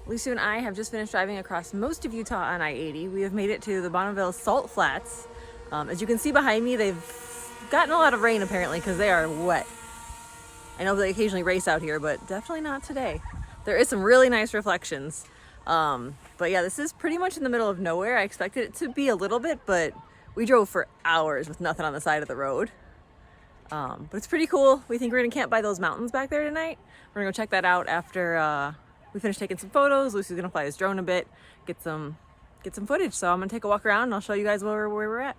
Lucy and I have just finished driving across most of Utah on I-80. We have made it to the Bonneville Salt Flats. As you can see behind me, they've gotten a lot of rain apparently because they are wet. I know they occasionally race out here, but definitely not today. There is some really nice reflections. But yeah, this is pretty much in the middle of nowhere. I expected it to be a little bit, but we drove for hours with nothing on the side of the road. But it's pretty cool. We think we're gonna camp by those mountains back there tonight. We're gonna go check that out after we finish taking some photos. Lucy's gonna fly his drone a bit, get some footage. So I'm gonna take a walk around and I'll show you guys where we're at.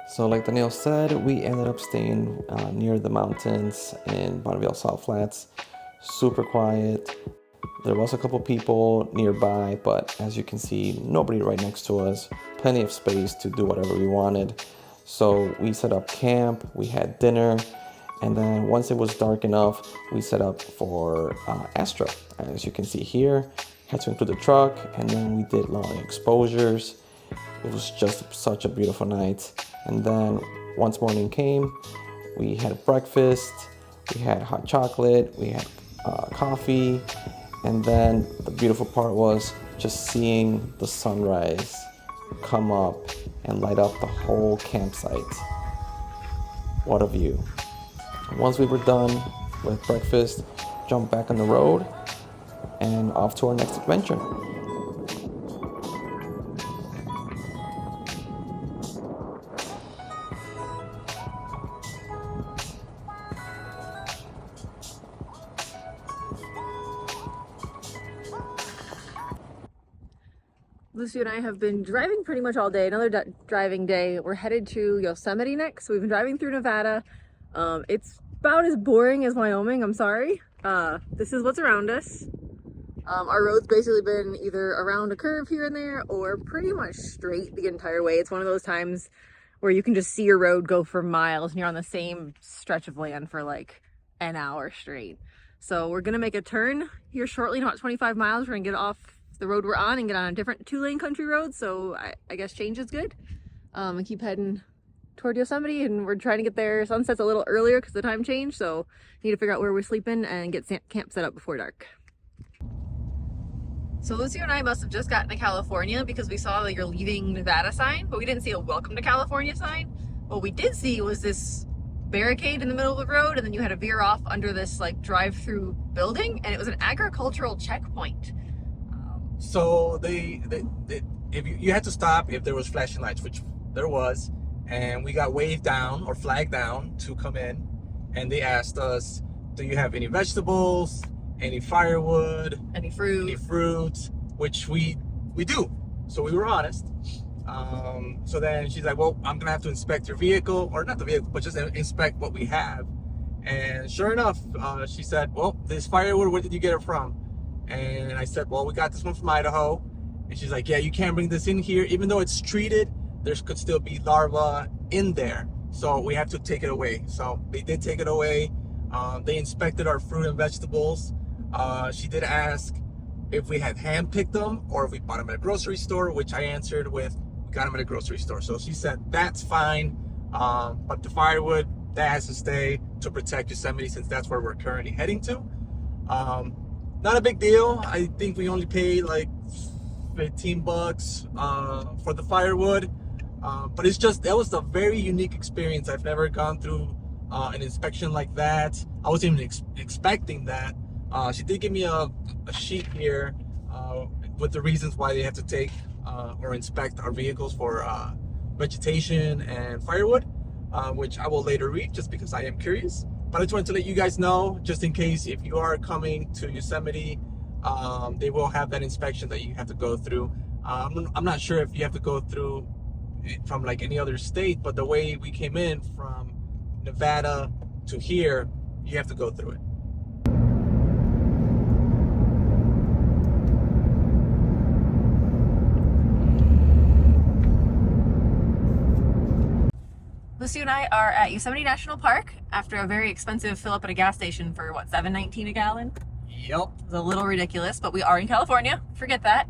So like Danielle said, we ended up staying near the mountains in Bonneville Salt Flats. Super quiet. There was a couple people nearby, but as you can see, nobody right next to us. Plenty of space to do whatever we wanted. So we set up camp, we had dinner, and then once it was dark enough, we set up for Astra. As you can see here, had to include the truck, and then we did long exposures. It was just such a beautiful night. And then once morning came, we had breakfast, we had hot chocolate, we had coffee, and then the beautiful part was just seeing the sunrise come up and light up the whole campsite. What a view. Once we were done with breakfast, jumped back on the road and off to our next adventure. Lucy and I have been driving pretty much all day. Another driving day. We're headed to Yosemite next. So we've been driving through Nevada. It's about as boring as Wyoming. I'm sorry. This is what's around us. Our road's basically been either around a curve here and there or pretty much straight the entire way. It's one of those times where you can just see your road go for miles and you're on the same stretch of land for like an hour straight. So we're gonna make a turn here shortly, not 25 miles. We're gonna get off the road we're on and get on a different 2-lane country road. So I guess change is good. And keep heading toward Yosemite, and we're trying to get there. Sunset's a little earlier because the time changed, so need to figure out where we're sleeping and get camp set up before dark. So Lucy and I must have just gotten to California because we saw the "You're leaving Nevada" sign, but we didn't see a "Welcome to California" sign. What we did see was this barricade in the middle of the road, and then you had to veer off under this like drive-through building, and it was an agricultural checkpoint. So if you had to stop if there was flashing lights, which there was, and we got waved down or flagged down to come in, and they asked us, do you have any vegetables, any firewood, Any fruit, which we do. So we were honest. So then she's like, well, I'm gonna have to inspect your vehicle, or not the vehicle, but just inspect what we have. And sure enough, she said, well, this firewood, where did you get it from? And I said, well, we got this one from Idaho. And she's like, yeah, you can't bring this in here. Even though it's treated, there could still be larvae in there. So we have to take it away. So they did take it away. They inspected our fruit and vegetables. She did ask if we had hand-picked them or if we bought them at a grocery store, which I answered with, we got them at a grocery store. So she said, that's fine. But the firewood, that has to stay to protect Yosemite, since that's where we're currently heading to. Not a big deal. I think we only paid like $15 for the firewood. But it's just, that was a very unique experience. I've never gone through an inspection like that. I wasn't even expecting that. She did give me a sheet here with the reasons why they have to take or inspect our vehicles for vegetation and firewood, which I will later read just because I am curious. But I just wanted to let you guys know, just in case if you are coming to Yosemite, they will have that inspection that you have to go through. I'm not sure if you have to go through it from like any other state, but the way we came in from Nevada to here, you have to go through it. Lucy and I are at Yosemite National Park after a very expensive fill up at a gas station for what, $7.19 a gallon? Yep. It's a little ridiculous, but we are in California. Forget that.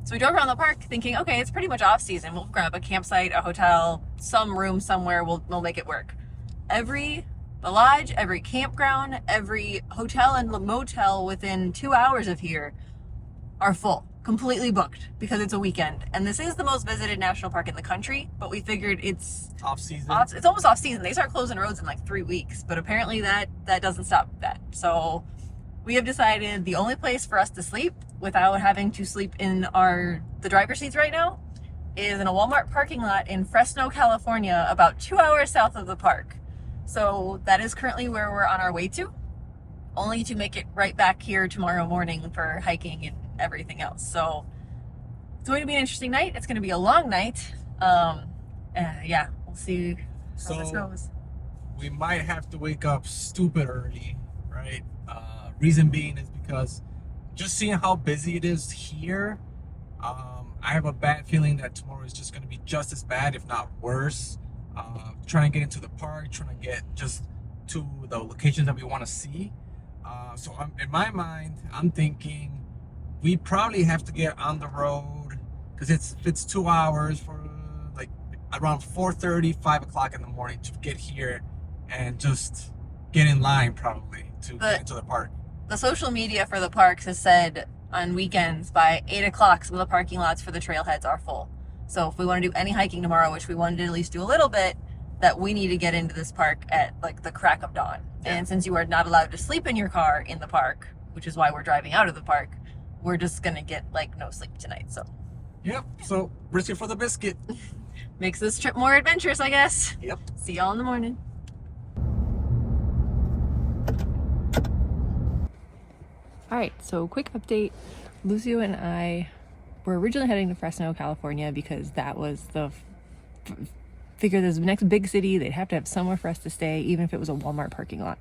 So we drove around the park thinking, okay, it's pretty much off season. We'll grab a campsite, a hotel, some room somewhere. We'll make it work. The lodge, every campground, every hotel and motel within 2 hours of here are full, completely booked because it's a weekend. And this is the most visited national park in the country, but we figured it's off season. It's almost off season. They start closing roads in like 3 weeks, but apparently that doesn't stop that. So we have decided the only place for us to sleep without having to sleep in the driver's seats right now is in a Walmart parking lot in Fresno, California, about 2 hours south of the park. So that is currently where we're on our way to, only to make it right back here tomorrow morning for hiking and everything else. So it's going to be an interesting night. It's going to be a long night. Yeah, we'll see how this goes. We might have to wake up stupid early, right? Reason being is because just seeing how busy it is here, I have a bad feeling that tomorrow is just going to be just as bad, if not worse. Trying to get into the park, trying to get just to the locations that we want to see. So in my mind, I'm thinking we probably have to get on the road, because it's 2 hours, for like around 4:30, 5 o'clock in the morning to get here and just get in line probably to get into the park. The social media for the parks has said on weekends by 8 o'clock, some of the parking lots for the trailheads are full. So if we want to do any hiking tomorrow, which we wanted to at least do a little bit, that we need to get into this park at like the crack of dawn. Yeah. And since you are not allowed to sleep in your car in the park, which is why we're driving out of the park, we're just going to get like no sleep tonight. So yep. So risk it for the biscuit. Makes this trip more adventurous, I guess. Yep. See y'all in the morning. All right, so quick update. Lucio and I were originally heading to Fresno, California, because that was the figure this next big city. They'd have to have somewhere for us to stay, even if it was a Walmart parking lot.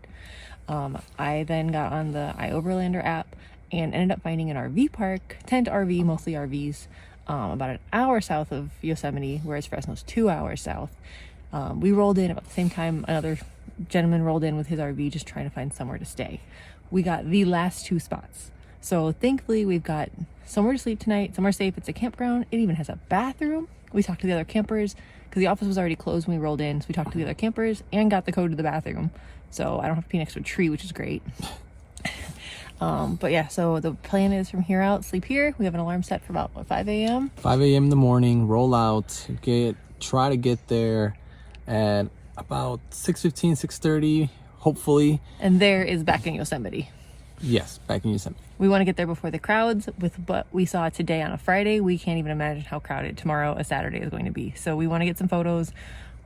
I then got on the iOverlander app and ended up finding an RV park, tent RV, mostly RVs, about an hour south of Yosemite, whereas Fresno's 2 hours south. We rolled in about the same time another gentleman rolled in with his RV, just trying to find somewhere to stay. We got the last two spots. So thankfully we've got somewhere to sleep tonight, somewhere safe. It's a campground. It even has a bathroom. We talked to the other campers because the office was already closed when we rolled in. So we talked to the other campers and got the code to the bathroom. So I don't have to be next to a tree, which is great. But yeah, so the plan is from here out, sleep here. We have an alarm set for about 5 a.m. 5 a.m. in the morning, roll out, try to get there at about 6:15, 6:30, hopefully. And there is back in Yosemite. Yes, back in Yosemite. We want to get there before the crowds. With what we saw today on a Friday, we can't even imagine how crowded tomorrow, a Saturday, is going to be. So we want to get some photos.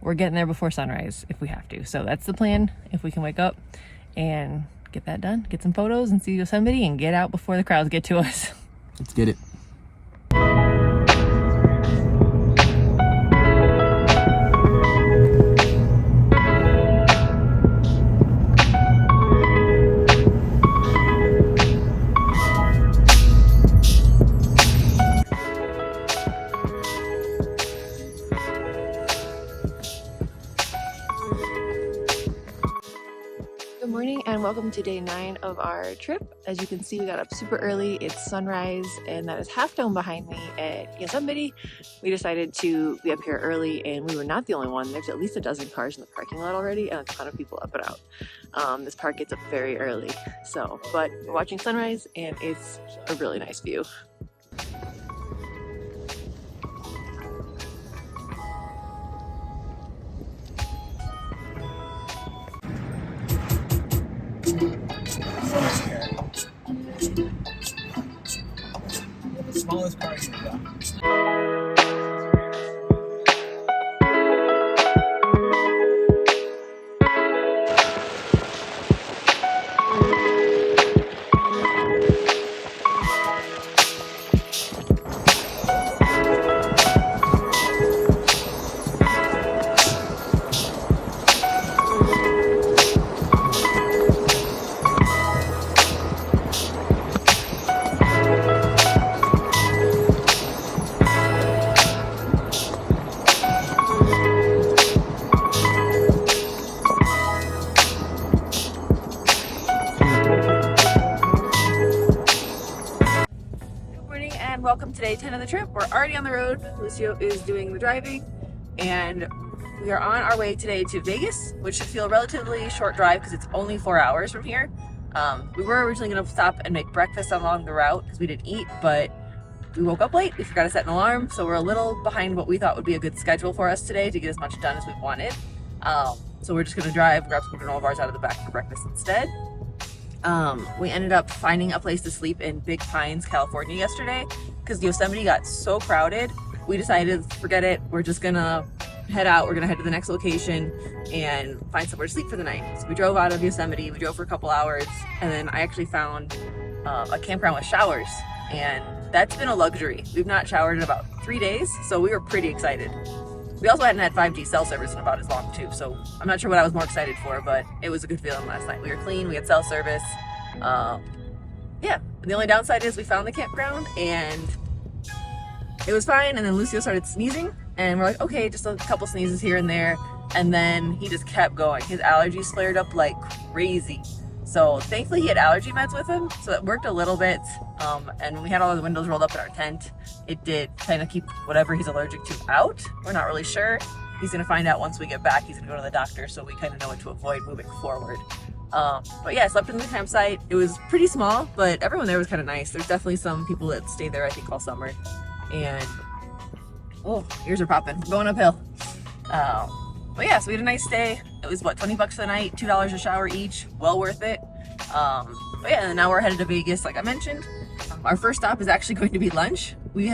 We're getting there before sunrise if we have to. So that's the plan, if we can wake up and get that done, get some photos and see Yosemite and get out before the crowds get to us. Let's get it. welcome to day 9 of our trip. As you can see, we got up super early. It's sunrise, and that is Half Dome behind me at Yosemite. We decided to be up here early, and we were not the only one. There's at least a dozen cars in the parking lot already, and a ton of people up and out. This park gets up very early, but we're watching sunrise, and it's a really nice view. The smallest car you got. And welcome to day 10 of the trip. We're already on the road. Lucio is doing the driving, and we are on our way today to Vegas, which should feel a relatively short drive because it's only 4 hours from here. We were originally going to stop and make breakfast along the route because we didn't eat, but we woke up late. We forgot to set an alarm, so we're a little behind what we thought would be a good schedule for us today to get as much done as we wanted. So we're just going to drive, grab some granola bars out of the back for breakfast instead. We ended up finding a place to sleep in Big Pines, California yesterday because Yosemite got so crowded. We decided, forget it, we're just gonna head out. We're gonna head to the next location and find somewhere to sleep for the night. So we drove out of Yosemite, we drove for a couple hours, and then I actually found a campground with showers, and that's been a luxury. We've not showered in about 3 days, so we were pretty excited. We also hadn't had 5G cell service in about as long too, so I'm not sure what I was more excited for, but it was a good feeling last night. We were clean, we had cell service. Yeah, the only downside is we found the campground and it was fine, and then Lucio started sneezing, and we're like, okay, just a couple sneezes here and there, and then he just kept going. His allergies flared up like crazy. So thankfully he had allergy meds with him, so that worked a little bit. And when we had all the windows rolled up in our tent, it did kind of keep whatever he's allergic to out. We're not really sure. He's gonna find out once we get back. He's gonna go to the doctor, so we kind of know what to avoid moving forward. But yeah, I slept in the campsite. It was pretty small, but everyone there was kind of nice. There's definitely some people that stay there, I think, all summer. And oh, ears are popping. We're going uphill. But yeah, so we had a nice day. It was what, 20 bucks a night, $2 a shower each. Well worth it. But yeah, and now we're headed to Vegas, like I mentioned. Our first stop is actually going to be lunch. We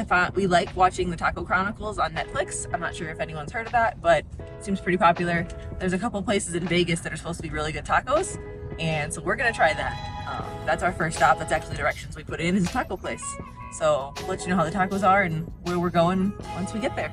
like watching the Taco Chronicles on Netflix. I'm not sure if anyone's heard of that, but it seems pretty popular. There's a couple places in Vegas that are supposed to be really good tacos, and so we're gonna try that. That's our first stop. That's actually directions we put in, is a taco place. So we'll let you know how the tacos are and where we're going once we get there.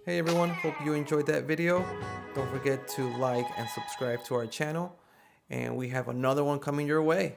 Hey everyone, hope you enjoyed that video. Don't forget to like and subscribe to our channel, and we have another one coming your way.